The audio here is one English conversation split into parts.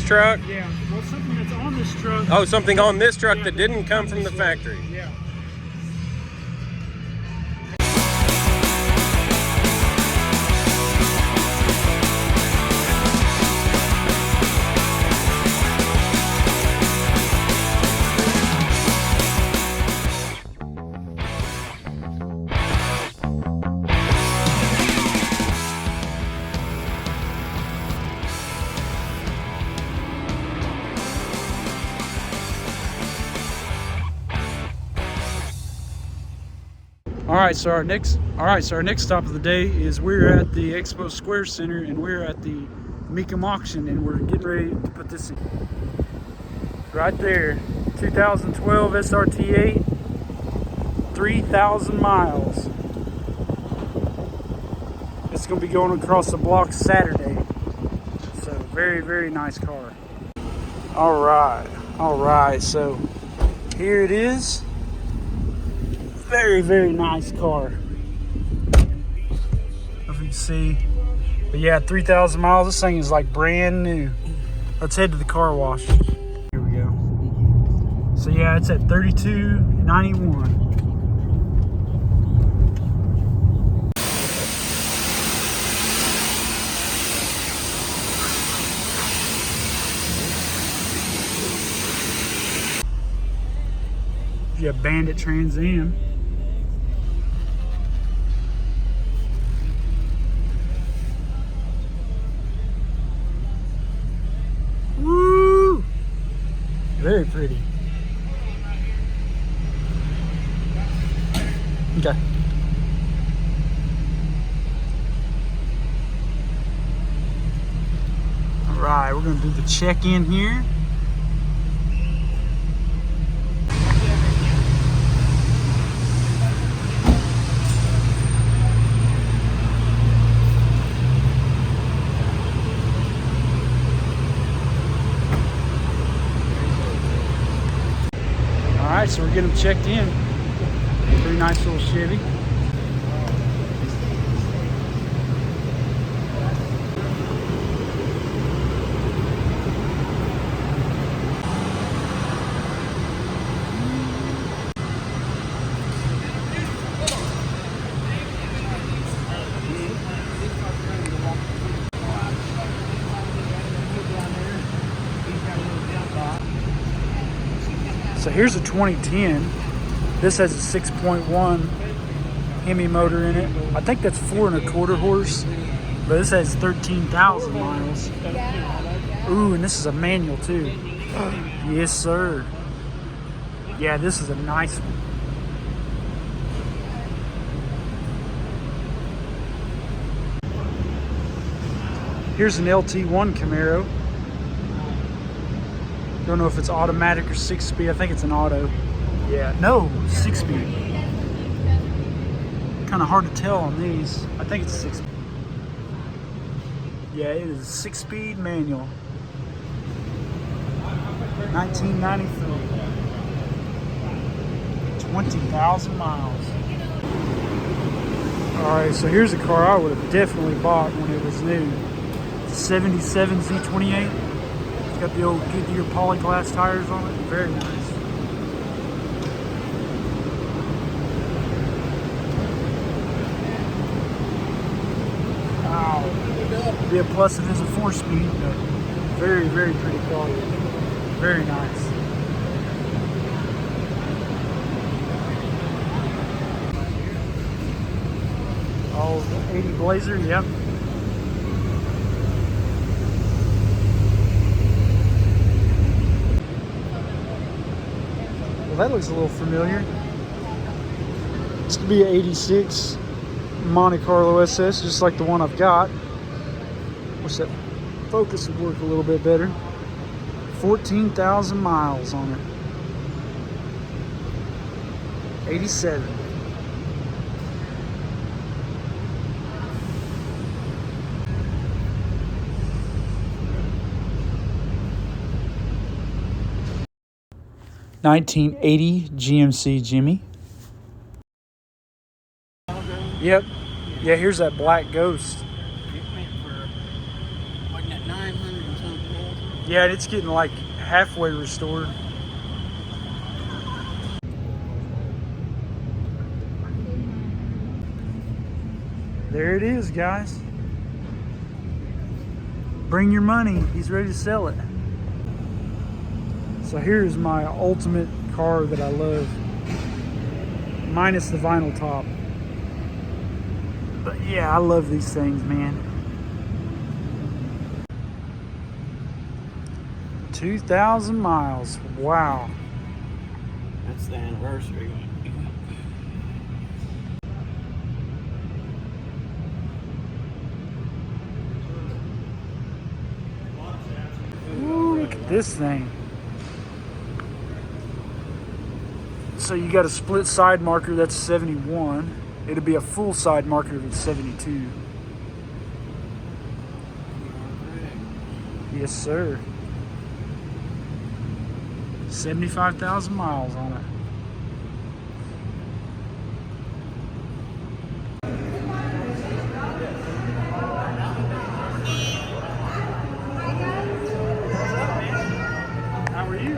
truck? Yeah, well, something that's on this truck. Oh, something on this truck Yeah, that didn't come from the factory. Yeah. All right, so our next stop of the day is we're at the Expo Square Center, and we're at the Mecum auction, and we're getting ready to put this in. Right there, 2012 SRT8, 3,000 miles. It's gonna be going across the block Saturday. So very, very nice car. All right, so here it is. Very, very nice car. If you can see. But yeah, 3,000 miles. This thing is like brand new. Let's head to the car wash. Here we go. So yeah, it's at $32.91. You have Bandit Trans Am. Woo! Very pretty. Okay. All right, we're gonna do the check-in here. All right, so we're getting them checked in. Pretty nice little Chevy. So here's a 2010. This has a 6.1 Hemi motor in it. I think that's 4.25 horse, but this has 13,000 miles. Ooh, and this is a manual too. Yes, sir. Yeah, this is a nice one. Here's an LT1 Camaro. Don't know if it's automatic or 6-speed. I think it's an auto. Yeah, no, 6-speed. Kind of hard to tell on these. I think it's 6-speed. Yeah, it is a 6-speed manual. 1993. 20,000 miles. All right, so here's a car I would have definitely bought when it was new. 77 Z28. It's got the old Goodyear polyglass tires on it. Very nice. Wow. It'd be a plus if it's a 4-speed, but very, very pretty car. Very nice. Oh, 80 Blazer, yep. That looks a little familiar. This could be an 86 Monte Carlo SS, just like the one I've got. Wish that focus would work a little bit better. 14,000 miles on it. 87. $1980 GMC Jimmy. Yep. Yeah, here's that black Ghost. It went for, wasn't it 900 and something? Yeah, it's getting like halfway restored. There it is, guys. Bring your money. He's ready to sell it. So here's my ultimate car that I love. Minus the vinyl top. But yeah, I love these things, man. 2,000 miles. Wow. That's the anniversary. Ooh, look at this thing. So you got a split side marker, that's 71. It'll be a full side marker if it's 72. Yes, sir. 75,000 miles on it. How are you?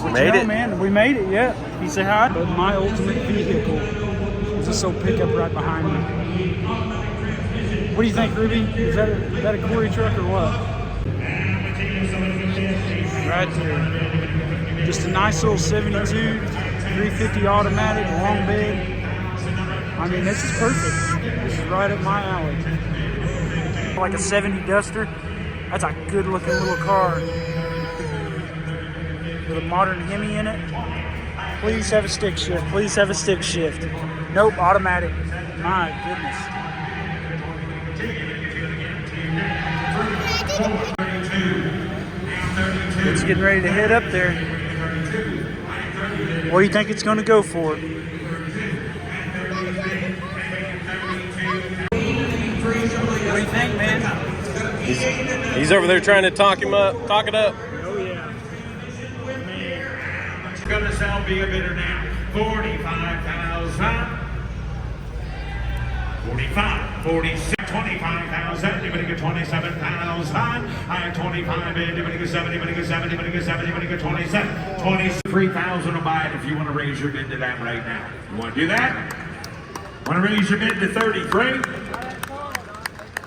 We made it, man. We made it. Yeah. He said hi. But my ultimate vehicle is this old pickup right behind me. What do you think, Ruby? Is that a Corey truck or what? Right there. Just a nice little 72, 350 automatic, long bed. I mean, this is perfect. This is right up my alley. Like a 70 Duster. That's a good looking little car. With a modern Hemi in it. Please have a stick shift. Please have a stick shift. Nope, automatic. My goodness. It's getting ready to head up there. What do you think it's going to go for? What do you think, man? He's over there trying to talk it up. Oh, yeah. It's going to sell be a bidder now. 45,000. 45, 46, 25,000. Anybody get 27,000? I have 25. Anybody get 70? Anybody get 70? Anybody get 70? Anybody get 27? 23,000 will buy it if you want to raise your bid to that right now. You want to do that? Want to raise your bid to 33?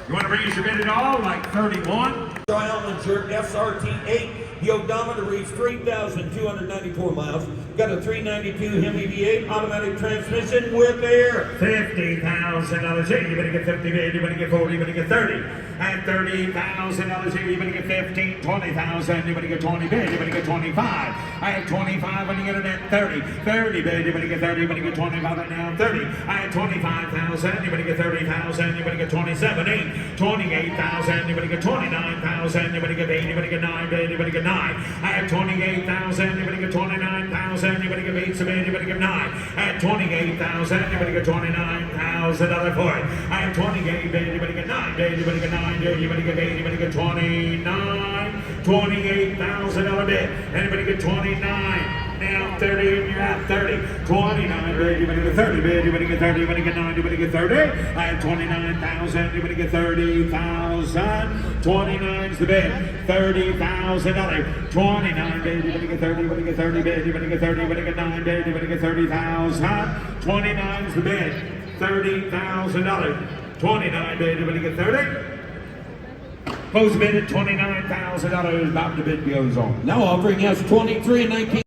You want to raise your bid at all, like 31? Challenger SRT 8, the odometer reads 3,294 miles. Got a 392 Hemi V8 automatic transmission with air. $50,000 here. You better get 50 bid. You better get 40. You better get 30. And $30,000 here. You better get 15, 20,000. You better get 20 bid. You better get 25. I have 25 when you get it at 30. 30 bid. You better get 30. You better get 25 and now 30. I have 25,000. You better get 30,000. You better get 27. 8. 28,000. You better get 29,000. You better get 8. You better get 9 bid. You better get 9. I have 28,000. You better get 29,000. You better give 8 some bid. You better give 9. At 28,000. You better get $29,000 for it. I have 28 bid. You better get 9 bid. You better get 9 bid. You better give 8. You better get 29. $28,000 bid. Anybody get 29? Now 30 and you're at 30. 29 bid. You better get 30 bid. You better get 30. You better get 9. You better get 30. I have 29,000. You better get 30,000. 29's the bid. $30,000. 29 bid. You better get 30. You better get 30 bid. You better get 30. You better get 9 bid. You better get 30,000. 29's the bid. $30,000. 29 bid. You better get 30. Close bid at $29,000. Bob the bid goes on. Now offering us 23 and 19.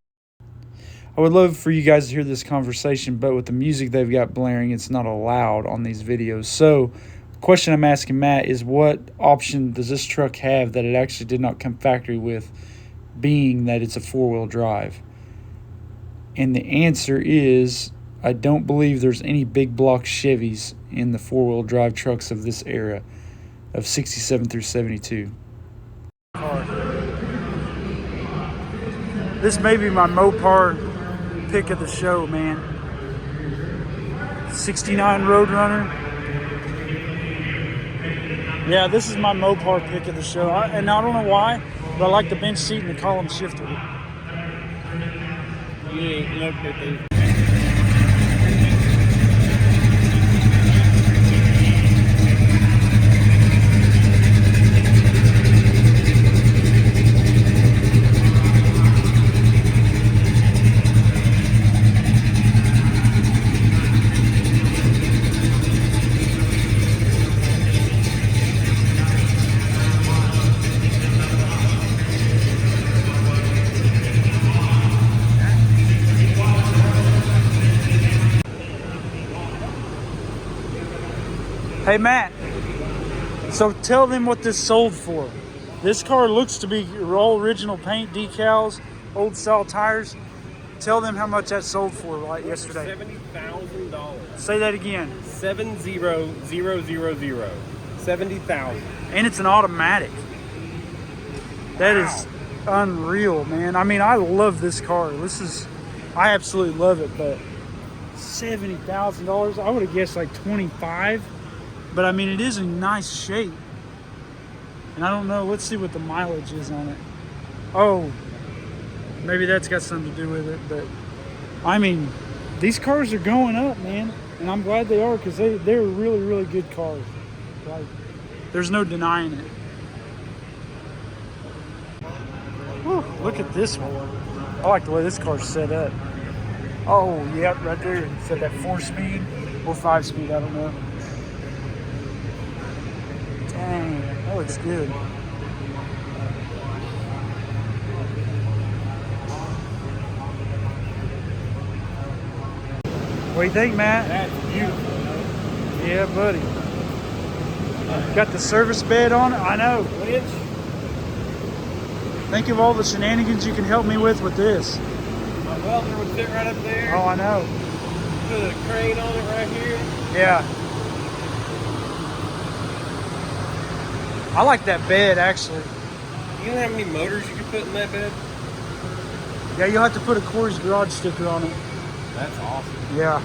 I would love for you guys to hear this conversation, but with the music they've got blaring, it's not allowed on these videos. So, question I'm asking Matt is, what option does this truck have that it actually did not come factory with, being that it's a four-wheel drive? And the answer is, I don't believe there's any big block Chevys in the four-wheel drive trucks of this era, of 67 through 72. This may be my Mopar pick of the show, man. 69 Roadrunner. Yeah, this is my Mopar pick of the show. And I don't know why, but I like the bench seat and the column shifter. You ain't looked at these. Hey, Matt. So tell them what this sold for. This car looks to be all original paint, decals, old style tires. Tell them how much that sold for like yesterday. $70,000. Say that again. 70000. 70,000. And it's an automatic. That is unreal, man. I mean, I love this car. I absolutely love it, but $70,000. I would have guessed like 25, but I mean, it is in nice shape. And I don't know. Let's see what the mileage is on it. Oh, maybe that's got something to do with it. But I mean, these cars are going up, man, and I'm glad they are because they're really, really good cars. Like, there's no denying it. Whew, look at this one. I like the way this car's set up. Oh, yep, right there. It said that 4-speed or 5-speed, I don't know. Dang, that looks good. What do you think, Matt? That's beautiful. Yeah, buddy. Got the service bed on it. I know. Winch. Think of all the shenanigans you can help me with this. My welder would sit right up there. Oh, I know. Put a crane on it right here. Yeah. I like that bed, actually. You know how many motors you can put in that bed? Yeah, you'll have to put a Corey's Garage sticker on it. That's awesome. Yeah.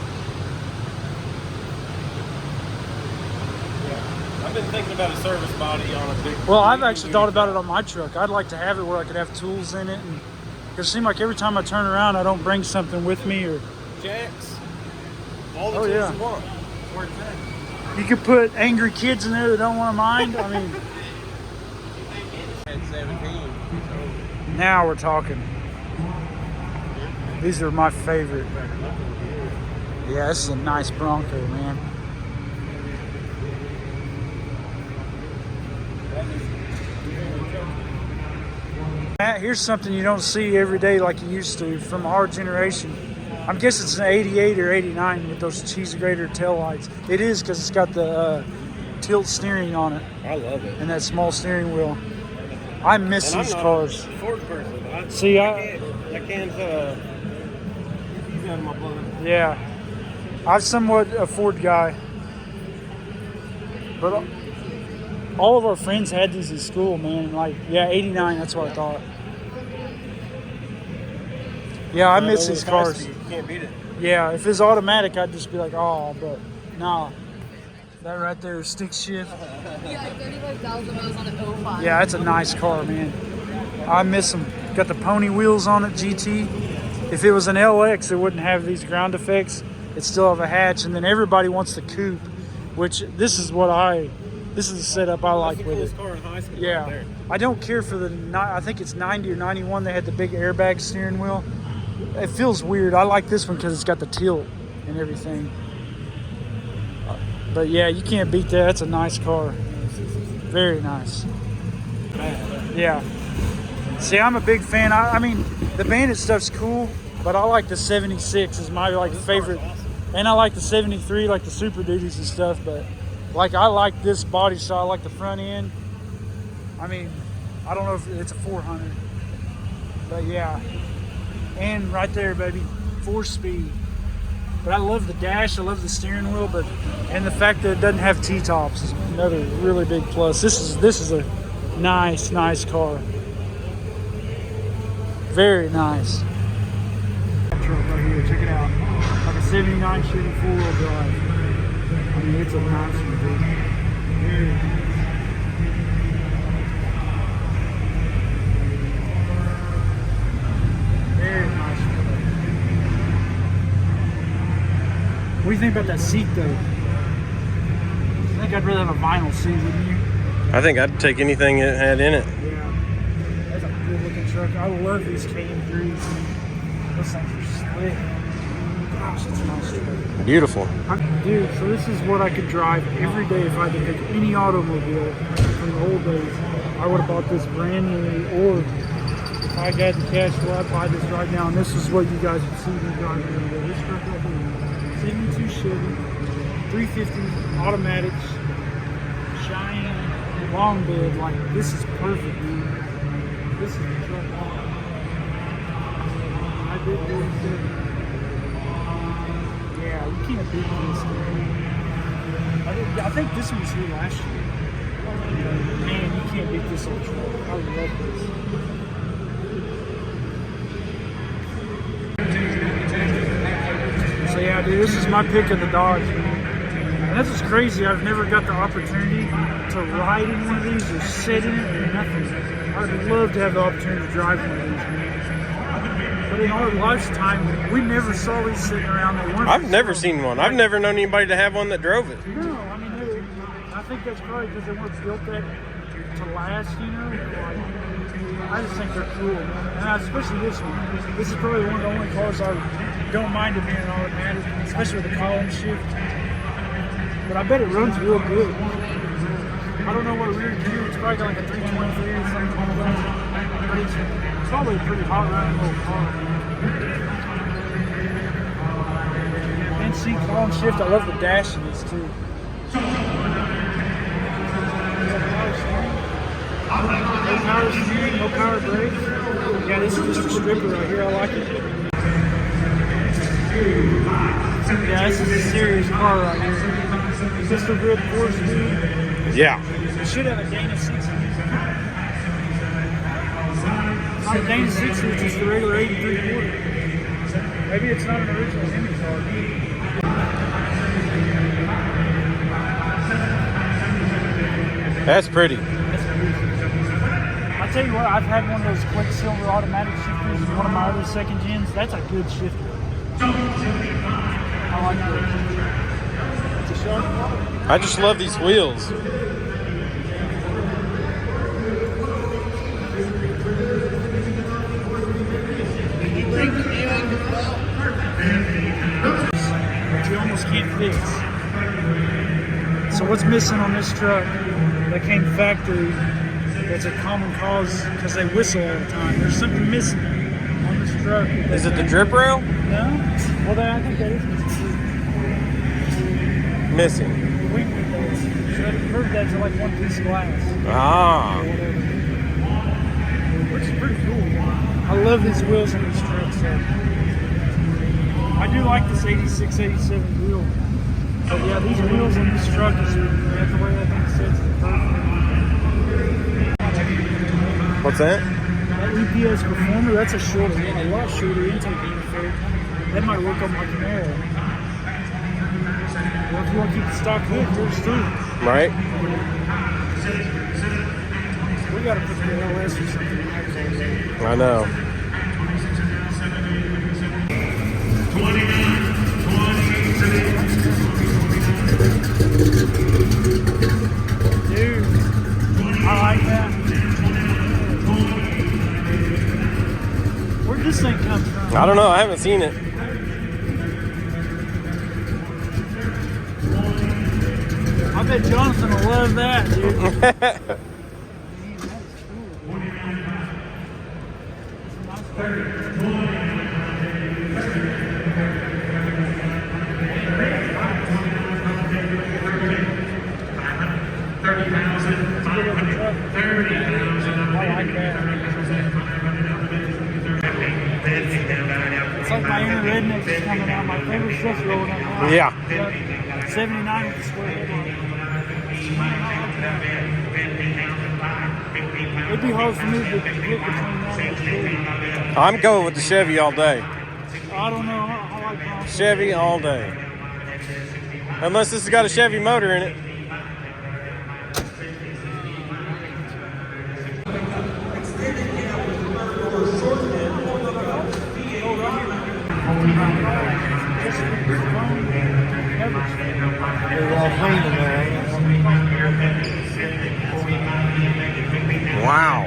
I've been thinking about a service body on a big... Well, I've actually thought about it on my truck. I'd like to have it where I could have tools in it. And because it seems like every time I turn around, I don't bring something with me. Or Jacks. All the Oh, tools yeah. you want. That's where it's at. you could put angry kids in there that don't want to mind. I mean, At 17. now we're talking. These are my favorite. Yeah, this is a nice Bronco, man. Matt, here's something you don't see every day like you used to from our generation. I'm guessing it's an 88 or 89 with those cheesy grater tail lights. It is because it's got the tilt steering on it I love it. and that small steering wheel. I miss And these I'm not cars. a Ford person. See, I can't he's out of my blood. Yeah, I'm somewhat a Ford guy, but all of our friends had these in school, man. Like, yeah, 89, that's what I thought. Yeah, I miss these cars. You can't beat it. Yeah, if it's automatic, I'd just be like, oh, but nah. That right there is stick shift. Yeah, 35,000 miles on an 05. Yeah, that's a nice car, man. I miss them. Got the pony wheels on it, GT. If it was an LX, it wouldn't have these ground effects. It still have a hatch, and then everybody wants the coupe, which this is the setup I like That's the with coolest it. car in high school. Right Yeah, there. I don't care for I think it's 90 or 91. They had the big airbag steering wheel. It feels weird. I like this one because it's got the tilt and everything. But yeah, you can't beat that. That's a nice car. Very nice. Yeah. See, I'm a big fan. I mean, the Bandit stuff's cool, but I like the 76 is my favorite. And I like the 73, like the Super Duties and stuff, but like I like this body style, I like the front end. I mean, I don't know if it's a 400, but yeah. And right there, baby, 4-speed. But I love the dash, I love the steering wheel, and the fact that it doesn't have T-tops is another really big plus. This is a nice car. Very nice. That truck right here, check it out. Like a 79 Chevy 4-wheel drive. I mean, it's a nice one, dude. Very nice. Very nice. What do you think about that seat, though? I think I'd rather have a vinyl seat, wouldn't you? I think I'd take anything it had in it. Yeah. That's a good looking truck. I love these KM3s. Those things are slick. Gosh, that's a nice truck. Beautiful. Dude, so this is what I could drive every day if I could pick any automobile from the old days. I would have bought this brand new, or if I got the cash flow, I'd buy this right now. And this is what you guys would see me driving every day. This truck right here, 72 Chevy, 350 automatics. Cheyenne long bed. Like, this is perfect, dude. This is the truck. I did do it. Yeah, you can't beat this, dude. I think this one was here last year. Man, you can't beat this old truck. I love this. So yeah, dude, this is my pick of the Dodge. And that's what's crazy. I've never got the opportunity to ride in one of these or sit in it or nothing. I'd love to have the opportunity to drive one of these, man. But in our lifetime, we never saw these sitting around. I've never seen one. I've never known anybody to have one that drove it. No, I mean, I think that's probably because they weren't built that to last, you know? Like, I just think they're cool, man. And especially this one. This is probably one of the only cars I don't mind it being automatic, especially with the column shift. But I bet it runs real good. I don't know what rear gear, it's probably got like a 323 or something like that. But it's probably a pretty hot round little car. And see column shift, I love the dash in this too. No power steering, no power brakes. Yeah, this is just a stripper right here, I like it. Yeah, this is a serious car right here. Pistol grip, 4-speed. Yeah. It should have a Dana 60. Not a Dana 60, it's just a regular 83-quarter. Maybe it's not an original Hemi car. That's pretty. I tell you what, I've had one of those Quicksilver automatic shifters in one of my other second gens. That's a good shifter. I like that. It's a sharp car. I just love these wheels. But you almost can't fix. So what's missing on this truck that came factory that's a common cause because they whistle all the time? There's something missing on this truck. Is it the drip rail? No? Well, I think that is missing. Missing. We should have converted that to like one piece of glass. Ah. Or whatever. Which is pretty cool. I love these wheels on this truck. So. I do like this 86, 87 wheel. But yeah, these wheels on this truck is the way I think it sets the perfect. What's that? That EPS Performer, that's a shorter one, a lot shorter intake unit. That might work on my Camaro. Well, if you want to keep the stock hood, yours too. Right. We got to put the LS or something. I know. 29, 28. Dude, I like that. Where'd this thing come from? I don't know. I haven't seen it. I bet Jonathan will love that, dude. It's like my inner redneck is coming out. My favorite stuff's rolling up now. Yeah. 79 with the square headline. It'd be hard for me to get between that and the Chevy. I'm going with the Chevy all day. I don't know. I like Bronco. Chevy all day. Unless this has got a Chevy motor in it. Wow.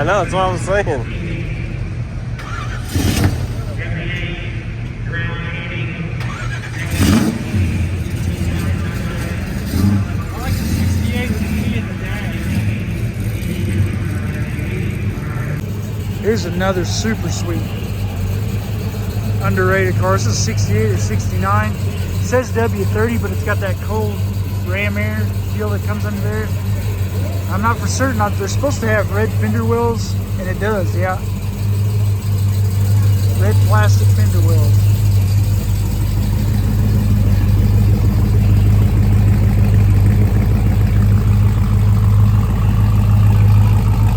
know, that's what I was saying. I like the 68 with the key in the dash. Here's another super sweet underrated car. This is 68 or 69. It says W30, but it's got that cold ram air feel that comes under there. I'm not for certain. They're supposed to have red fender wheels, and it does, yeah. Red plastic fender wheels.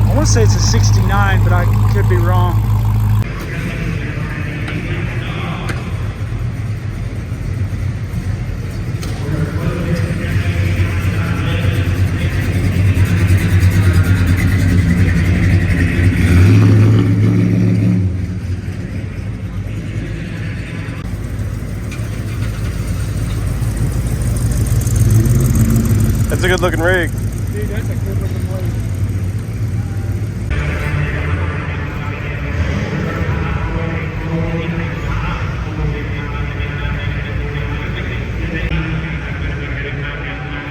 I want to say it's a 69, but I could be wrong. That's a good looking rig. Dude, that's a good looking blade.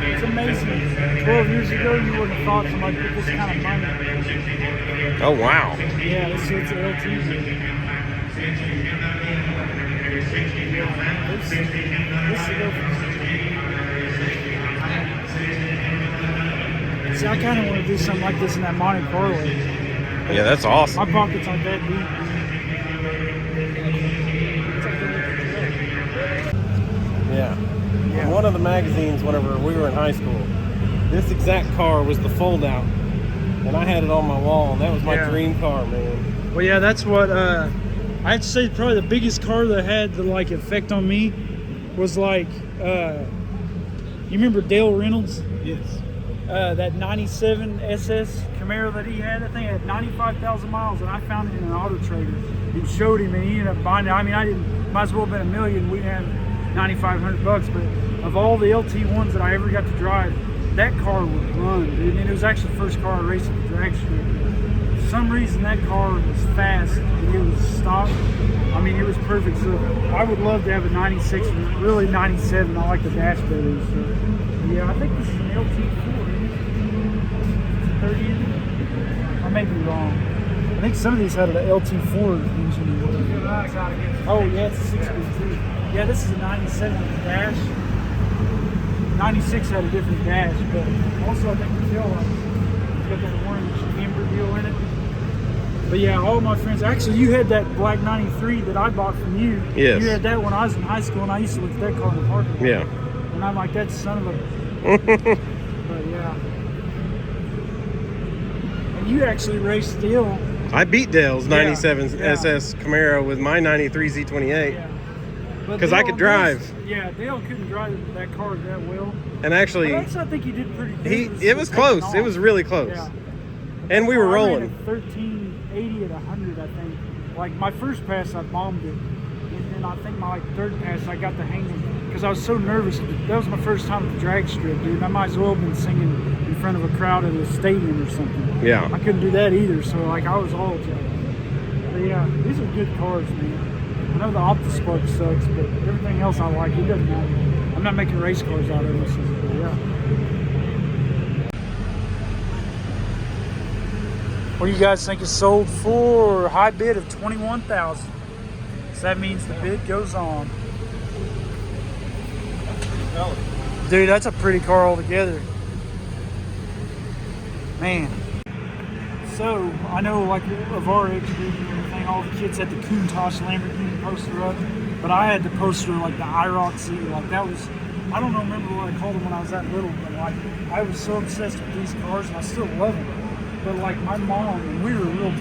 It's amazing. 12 years ago, you wouldn't have thought somebody put this kind of money. Oh, wow. Yeah, this is an LT. See, I kind of want to do something like this in that Monte Carlo. Yeah, that's awesome. My pockets aren't that deep. Yeah. In one of the magazines, whenever we were in high school, this exact car was the fold out. And I had it on my wall, and that was my dream car, man. Well, yeah, that's what I'd say probably the biggest car that had the like effect on me was like you remember Dale Reynolds? Yes. That 97 SS Camaro that he had, that thing had 95,000 miles, and I found it in an auto trader and showed him, and he ended up buying it. I mean, might as well have been $1 million. We didn't have $9,500, but of all the LT1s that I ever got to drive, that car would run, dude. And it was actually the first car I raced at the drag strip. For some reason, that car was fast and it was stock. I mean, it was perfect. So I would love to have a 96, really 97. I like the dash better and stuff. Yeah, I think this is an LT4. 30 in it? I may be wrong. I think some of these had an LT4 engine or whatever. Oh, yeah, it's a 6-speed. Yeah, this is a 97 with a dash. 96 had a different dash, but also I think the tail lights. It's got that orange amber deal in it. But yeah, all my friends, actually you had that black 93 that I bought from you. Yes. You had that when I was in high school, and I used to look at that car in the parking lot. Yeah. And I'm like, that son of a... But yeah. And you actually raced Dale. I beat Dale's 97 Yeah. SS Camaro with my 93 Z28. Yeah. Because I could drive. Yeah, Dale couldn't drive that car that well. And actually, But actually I think he did pretty good. it was close. off. It was really close. Yeah. And we were I ran rolling. a 1380 at 100, I think. Like my first pass, I bombed it, and then I think my like third pass, I got the hang of it because I was so nervous. That was my first time at the drag strip, dude. I might as well have been singing in front of a crowd at a stadium or something. Yeah. I couldn't do that either, so like I was all jacked. But yeah, these are good cars, man. I know the OptiSpark sucks, but everything else I like. It doesn't matter. I'm not making race cars out of this, but yeah. What do you guys think is sold for? A high bid of $21,000. So that means the bid goes on. Dude, that's a pretty car altogether. Man. So, I know like of our age group and everything, all the kids had the Countach Lamborghini poster up, but I had the poster like the IROC, like that was, I don't remember what I called them when I was that little, but like I was so obsessed with these cars and I still love them. But like my mom, and we were real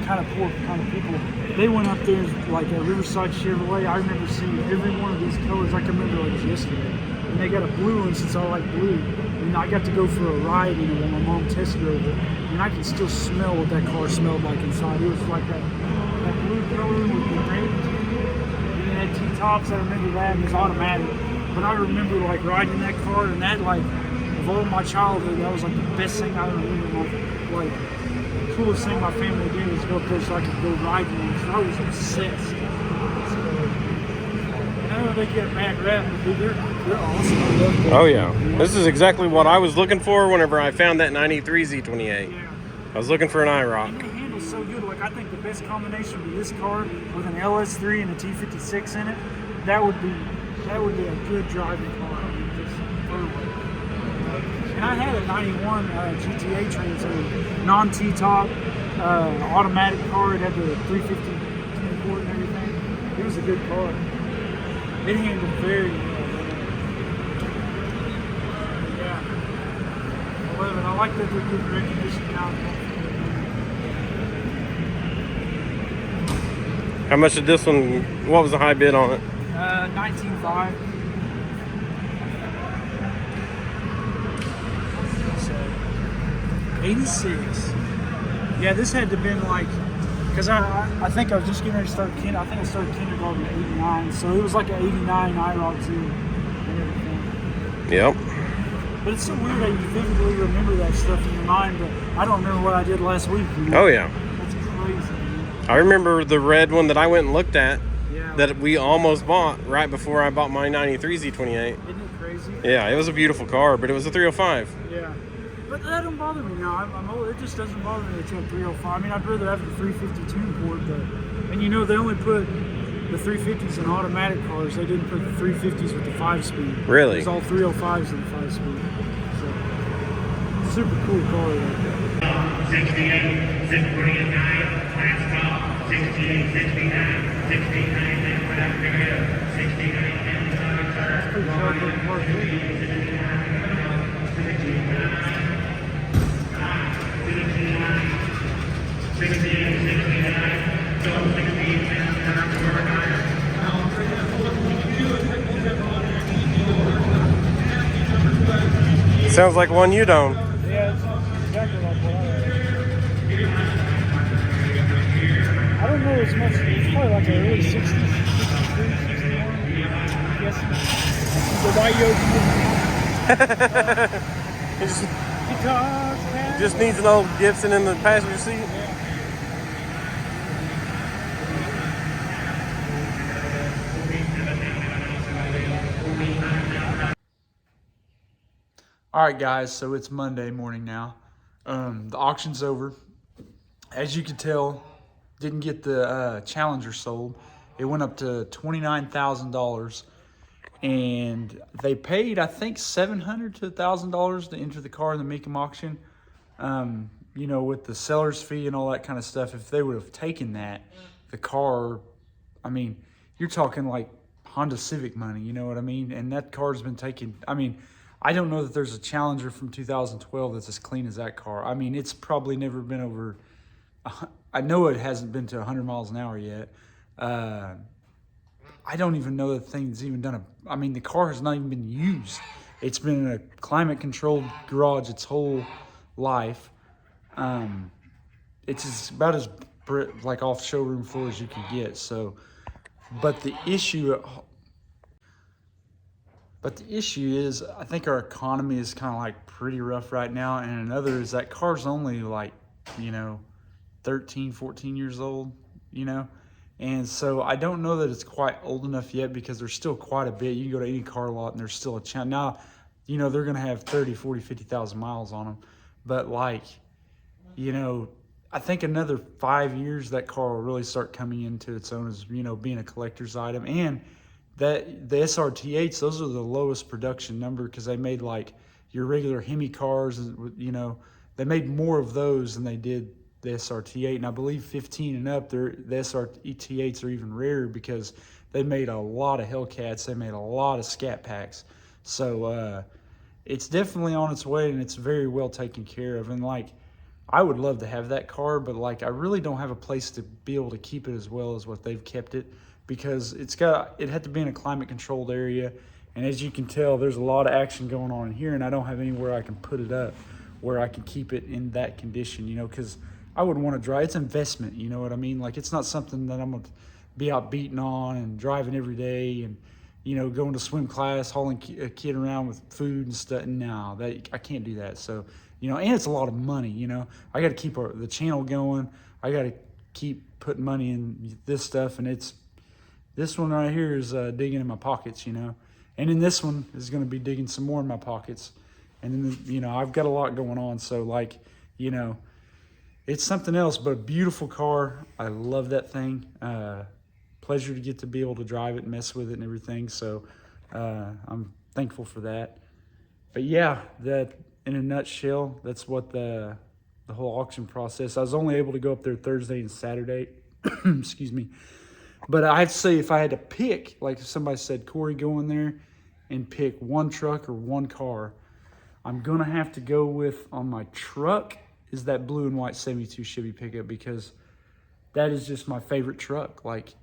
kind of poor kind of people, they went up there like at Riverside Chevrolet. I remember seeing every one of these colors. I can remember like yesterday. And they got a blue one since I like blue. And I got to go for a ride, you know, when my mom test drove it. And I can still smell what that car smelled like inside. It was like that blue color with the red. And it had T-tops. I remember that. And it was automatic. But I remember like riding that car, and that like of all my childhood, that was like the best thing I remember. Like coolest thing my family did was go up there so I could go ride one. So I was obsessed. So, I know they get bad rap, but dude, they're awesome. I love them. Oh yeah, this is exactly what I was looking for whenever I found that 93 Z28. Yeah. I was looking for an IROC. And it handles so good. Like, I think the best combination with this car with an LS3 and a T56 in it, that would be a good driving car. I mean, just perfect. And I had a 91 GTA Transit, non-T-top, automatic car. It had the 350 port and everything. It was a good car. It handled very well. Yeah. I love it. I like that they're getting recognition now. How much did this one, what was the high bid on it? 19.5. So, 86. Yeah, this had to have been like, because I think I was just getting ready to start I think I started kindergarten at 89, so it was like an 89 IROC too and everything. Yep. But it's so weird that you vividly remember that stuff in your mind, but I don't remember what I did last week. You know? Oh yeah. That's crazy, man. I remember the red one that I went and looked at Yeah. that we almost bought right before I bought my 93 Z28. Isn't it crazy? Yeah, it was a beautiful car, but it was a 305. Yeah. But that don't bother me now. I'm old. It just doesn't bother me that you have 305. I mean, I'd rather have the 352 port, but, and you know, they only put the 350s in automatic cars. They didn't put the 350s with the 5-speed. Really? It's all 305s in the 5-speed. So, super cool car. 68, 69, last call, 68, 69, 69, then what I'm going to do, 69, and That's pretty sharp looking car, too. 69. Sounds like one you don't. Yeah, it's exactly like what I don't know as much. It's probably like a early 60s, 63, 61. I'm guessing. The white yoke. Just needs an old Gibson in the passenger seat. All right, guys, so it's Monday morning now. The auction's over. As you can tell, didn't get the Challenger sold. It went up to $29,000, and they paid, I think, $700 to $1,000 to enter the car in the Mecum auction. You know, with the seller's fee and all that kind of stuff. If they would have taken that, the car, I mean, you're talking like Honda Civic money, you know what I mean? And that car's been taken, I mean, I don't know that there's a Challenger from 2012 that's as clean as that car. I mean, it's probably never been over, I know it hasn't been to 100 miles an hour yet. I don't even know that thing's even done I mean, the car has not even been used. It's been in a climate-controlled garage its whole life. It's about as like off showroom floor as you can get. So, but the issue is, I think our economy is kind of like pretty rough right now. And another is that car's only like, you know, 13, 14 years old, you know? And so I don't know that it's quite old enough yet because there's still quite a bit. You can go to any car lot and there's still a chance. Now, you know, they're going to have 30, 40, 50,000 miles on them. But like, you know, I think another 5 years that car will really start coming into its own as, you know, being a collector's item. And that the SRT8s, those are the lowest production number because they made like your regular Hemi cars, you know, they made more of those than they did the SRT8. And I believe 15 and up, the SRT8s are even rarer because they made a lot of Hellcats. They made a lot of Scat Packs. So it's definitely on its way and it's very well taken care of. And like, I would love to have that car, but like I really don't have a place to be able to keep it as well as what they've kept it because it had to be in a climate controlled area. And as you can tell, there's a lot of action going on in here and I don't have anywhere I can put it up where I can keep it in that condition, you know, because I wouldn't want to drive. It's investment, you know what I mean? Like it's not something that I'm going to be out beating on and driving every day and, you know, going to swim class, hauling a kid around with food and stuff. No, I can't do that. So you know, and it's a lot of money, you know. I got to keep the channel going. I got to keep putting money in this stuff, and this one right here is digging in my pockets, you know. And then this one is going to be digging some more in my pockets. And then, you know, I've got a lot going on. So, like, you know, it's something else, but a beautiful car. I love that thing. Pleasure to get to be able to drive it and mess with it and everything. So I'm thankful for that. But yeah, that in a nutshell, that's what the whole auction process. I was only able to go up there Thursday and Saturday. Excuse me. But I have to say, if I had to pick, like if somebody said, Corey, go in there and pick one truck or one car, I'm going to have to go with, on my truck, is that blue and white 72 Chevy pickup, because that is just my favorite truck. Like,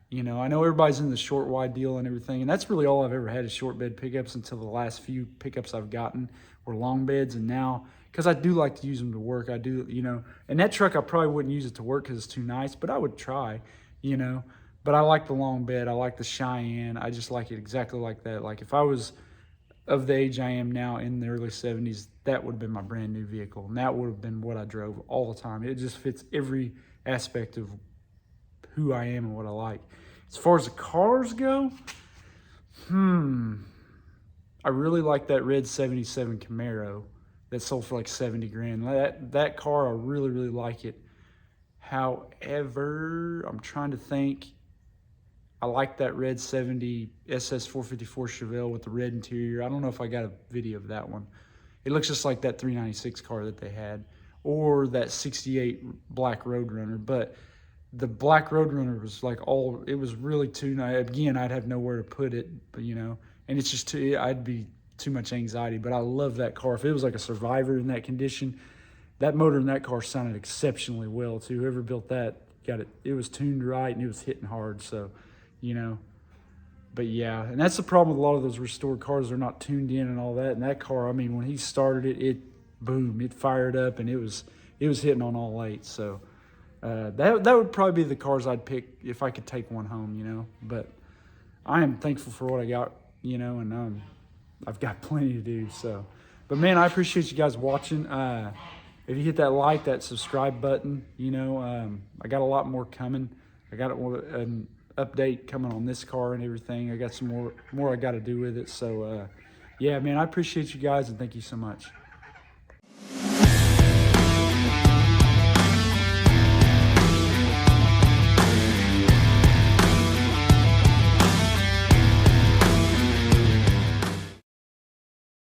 you know, I know everybody's in the short wide deal and everything, and that's really all I've ever had is short bed pickups until the last few pickups I've gotten were long beds. And now, because I do like to use them to work, I do, you know, and that truck I probably wouldn't use it to work because it's too nice, but I would try, you know. But I like the long bed. I like the Cheyenne. I just like it exactly like that. Like if I was of the age I am now in the early 70s, that would have been my brand new vehicle. And that would have been what I drove all the time. It just fits every aspect of who I am and what I like. As far as the cars go, I really like that red 77 Camaro that sold for like 70 grand. That car, I really, really like it. However, I'm trying to think. I like that red 70 SS 454 Chevelle with the red interior. I don't know if I got a video of that one. It looks just like that 396 car that they had, or that 68 black Roadrunner. But the black Roadrunner was like it was really too nice. Again, I'd have nowhere to put it, but you know, and it's just I'd be too much anxiety. But I love that car. If it was like a Survivor in that condition, that motor in that car sounded exceptionally well too. Whoever built that got it. It was tuned right and it was hitting hard. So, you know, but yeah, and that's the problem with a lot of those restored cars. They're not tuned in and all that. And that car, I mean, when he started it, boom, it fired up and it was hitting on all eight. So that would probably be the cars I'd pick if I could take one home, you know. But I am thankful for what I got, you know, and I've got plenty to do. So, but man, I appreciate you guys watching. If you hit that like, that subscribe button, you know, I got a lot more coming. I got an update coming on this car and everything. I got some more I got to do with it. So, yeah, man, I appreciate you guys and thank you so much.